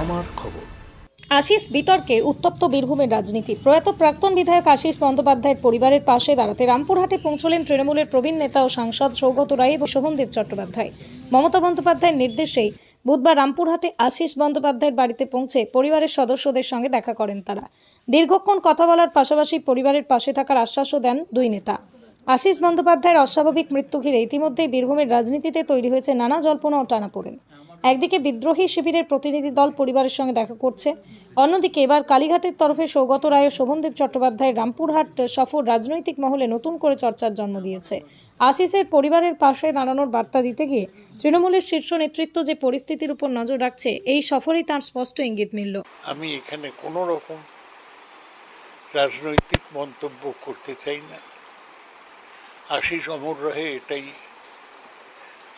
আমার খবর। আশিস বিতর্কে উত্তপ্ত বীরভূমের রাজনীতি। প্রয়াত প্রাক্তন বিধায়ক আশিস বন্দ্যোপাধ্যায়ের পরিবারের পাশে দাঁড়াতে রামপুরহাটে পৌঁছলেন তৃণমূলের প্রবীণ নেতা ও সাংসদ সৌগত রায় এবং শোভনদেব চট্টোপাধ্যায়। মমতা বন্দ্যোপাধ্যায়ের নির্দেশেই বুধবার রামপুরহাটে আশিস বন্দ্যোপাধ্যায়ের বাড়িতে পৌঁছে পরিবারের সদস্যদের সঙ্গে দেখা করেন তারা। দীর্ঘক্ষণ কথা বলার পাশাপাশি পরিবারের পাশে থাকার আশ্বাসও দেন দুই নেতা। আশিস বন্দ্যোপাধ্যায়ের অস্বাভাবিক মৃত্যু ঘিরে ইতিমধ্যেই বীরভূমের রাজনীতিতে তৈরি হয়েছে নানা জল্পনা ও টানাপোড়েন। একদিকে বিদ্রোহী শিবিরের প্রতিনিধি দল পরিবারের সঙ্গে দেখা করছে, অন্যদিকে এবার কালীঘাটের তরফে সৌগত রায় ও শোভনদেব চট্টোপাধ্যায়ের রামপুরহাট সফর রাজনৈতিক মহলে নতুন করে চর্চার জন্ম দিয়েছে। আশিসের পরিবারের পাশে দাঁড়ানোর বার্তা দিতে গিয়ে তৃণমূলের শীর্ষ নেতৃত্ব যে পরিস্থিতির উপর নজর রাখছে, এই সফরেই তার স্পষ্ট ইঙ্গিত মিলল। আমি এখানে কোনো রকম রাজনৈতিক মন্তব্য করতে চাই না। আশিস অমর রহে এটাই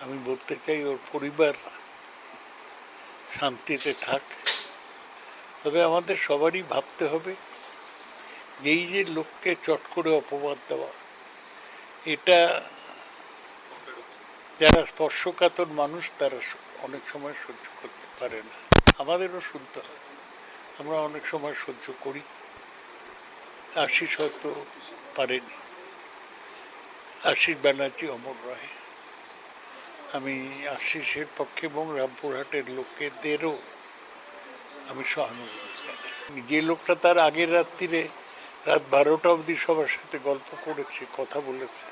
আমি বলতে চাই। ওর পরিবার শান্তিতে থাক। তবে আমাদের সবারই ভাবতে হবে এই যে লোককে চট করে অপবাদ দেওয়া, এটা যারা স্পর্শকাতর মানুষ তারা অনেক সময় সহ্য করতে পারে না। আমাদেরও শুনতে হয়, আমরা অনেক সময় সহ্য করি। আশিস হয়তো পারেনি। আশিস ব্যানার্জি অমর রহে। আমি আশিসের পক্ষে এবং রামপুরহাটের লোকেদেরও আমি সহানুভূতি জানাই। যে লোকটা তার আগের রাত্রিরে রাত 12টা অবধি সবার সাথে গল্প করেছে, কথা বলেছে,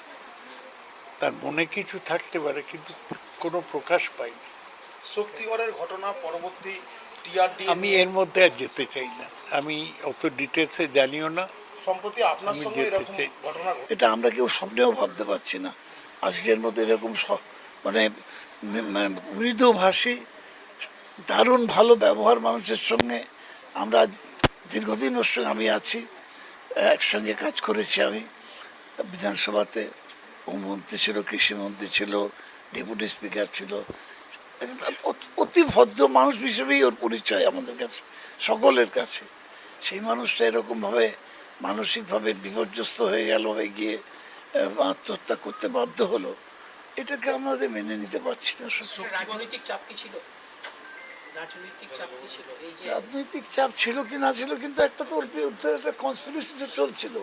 তার মনে কিছু থাকতে পারে কিন্তু কোনো প্রকাশ পায়নি। শক্তিগড়ের ঘটনা পরবর্তী টিআরডি আমি এর মধ্যে আর যেতে চাই না। আমি অত ডিটেলসে জানিও না। সম্প্রতি আপনার সঙ্গে এরকম ঘটনা এটা আমরা কেউ স্বপ্নেও ভাবতে পারছি না। আশিসের মধ্যে এরকম মানে মৃদুভাষী, দারুণ ভালো ব্যবহার মানুষের সঙ্গে। আমরা দীর্ঘদিন ওর সঙ্গে আমি আছি, একসঙ্গে কাজ করেছি। আমি বিধানসভাতে মন্ত্রী ছিল, কৃষিমন্ত্রী ছিল, ডেপুটি স্পিকার ছিল। অতি ভদ্র মানুষ হিসেবেই ওর পরিচয় আমাদের কাছে, সকলের কাছে। সেই মানুষটা এরকমভাবে মানসিকভাবে বিপর্যস্ত হয়ে গেল, হয়ে গিয়ে আত্মহত্যা করতে বাধ্য হলো, এটাকে আমাদের মেনে নিতে পারছি না। রাজনৈতিক চাপ কি ছিল? রাজনৈতিক চাপ ছিল কি না ছিল, কিন্তু একটা তো ওর বিরুদ্ধে একটা কনস্পিরেসিতে চলছিল।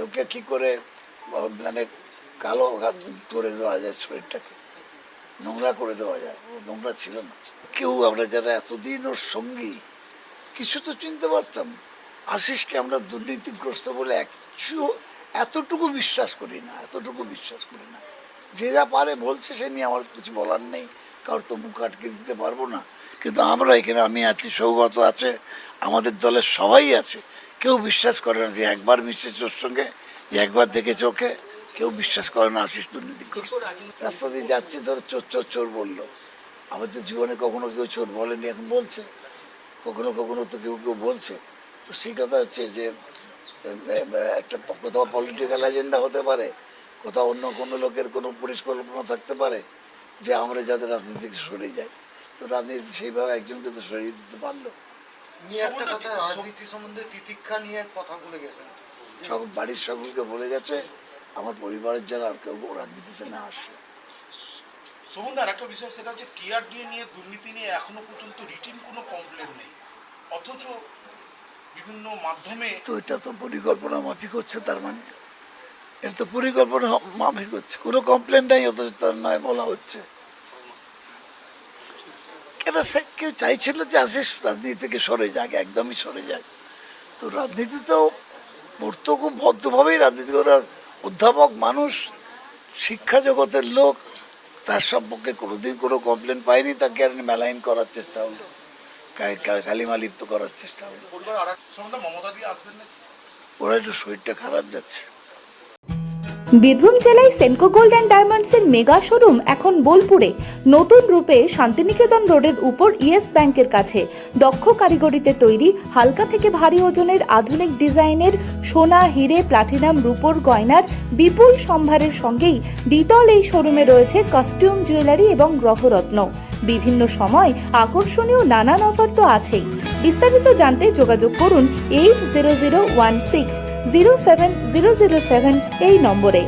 ওকে কি করে মানে কালো করে দেওয়া যায়, শরীরটাকে নোংরা করে দেওয়া যায়। ও নোংরা ছিল না। কেউ আমরা যারা এতদিন ওর সঙ্গী, কিছু তো চিনতে পারতাম। আশিসকে আমরা দুর্নীতিগ্রস্ত বলে এতটুকু বিশ্বাস করি না, এতটুকু বিশ্বাস করি না। যে যা পারে বলছে, সে নিয়ে আমার কিছু বলার নেই, কারোর তো মুখ আটকে দিতে পারবো না। কিন্তু আমরা এখানে, আমি আছি, সৌগত আছে, আমাদের দলের সবাই আছে। কেউ বিশ্বাস করে না যে একবার মিশেছে ওর সঙ্গে, যে একবার দেখেছে ওকে, কেউ বিশ্বাস করে না আশিস দুর্নীতিগ্রস্ত। রাস্তা দিয়ে যাচ্ছি, ধরো চোর চোর চোর বললো। আমাদের জীবনে কখনো কেউ চোর বলেনি, এখন বলছে। কখনো কখনো তো কেউ কেউ বলছে। তো সেই কথা হচ্ছে যে একটা কোথাও পলিটিক্যাল এজেন্ডা হতে পারে, কোথাও অন্য কোনো লোকের কোনো পরিকল্পনা থাকতে পারে যে আমরা যাদের রাজনীতি থেকে সরে যাই। তো রাজনীতি সেইভাবে একজনকে তো সরিয়ে দিতে পারলো। রাজনীতি সম্বন্ধে তিতিক্ষা নিয়ে কথা বলে গেছেন, সকল বাড়ির সকলকে বলে গেছে আমার পরিবারের যারা আর কেউ রাজনীতিতে না আসে। সুমনদার একটা বিষয়, সেটা হচ্ছে টিআরডি নিয়ে, দুর্নীতি নিয়ে এখনো পর্যন্ত রিটিন কোনো কমপ্লেন নেই, অথচ বিভিন্ন মাধ্যমে তো এটা তো পরিকল্পনা মাফিক হচ্ছে। তার মানে এটা তো পরিকল্পনা মাফিক হচ্ছে, কোনো কমপ্লেন নাই, অথচ তার নয় বলা হচ্ছে। কেন কেউ চাইছিল যে আশিস রাজনীতি থেকে সরে যাক, একদমই সরে যাক। তো রাজনীতিতেও পড়তো খুব ভদ্রভাবেই রাজনীতি করা, অধ্যাপক মানুষ, শিক্ষা জগতের লোক, তার সম্পর্কে কোনোদিন কোনো কমপ্লেন পাইনি। তাকে আর মেলাইন করার চেষ্টা হলো, কালিমা লিপ্ত করার চেষ্টা হলো। ওরা একটু শরীরটা খারাপ যাচ্ছে। বীরভূম জেলায় সেনকো গোল্ড অ্যান্ড ডায়মন্ডসের মেগা শোরুম এখন বোলপুরে নতুন রূপে শান্তিনিকেতন রোডের উপর ইয়েস ব্যাংকের কাছে। দক্ষ কারিগরিতে তৈরি হালকা থেকে ভারী ওজনের আধুনিক ডিজাইনের সোনা, হিরে, প্লাটিনাম, রূপোর গয়নার বিপুল সম্ভারের সঙ্গেই দ্বিতল এই শোরুমে রয়েছে কস্টিউম, জুয়েলারি এবং গ্রহরত্ন। বিভিন্ন সময় আকর্ষণীয় নানান অফার তো আছেই। বিস্তারিত জানতে যোগাযোগ করুন 8001607007 এই নম্বরে।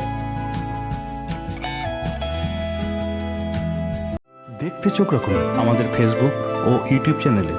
দেখতে চোখ রাখুন আমাদের ফেসবুক ও ইউটিউব চ্যানেলে।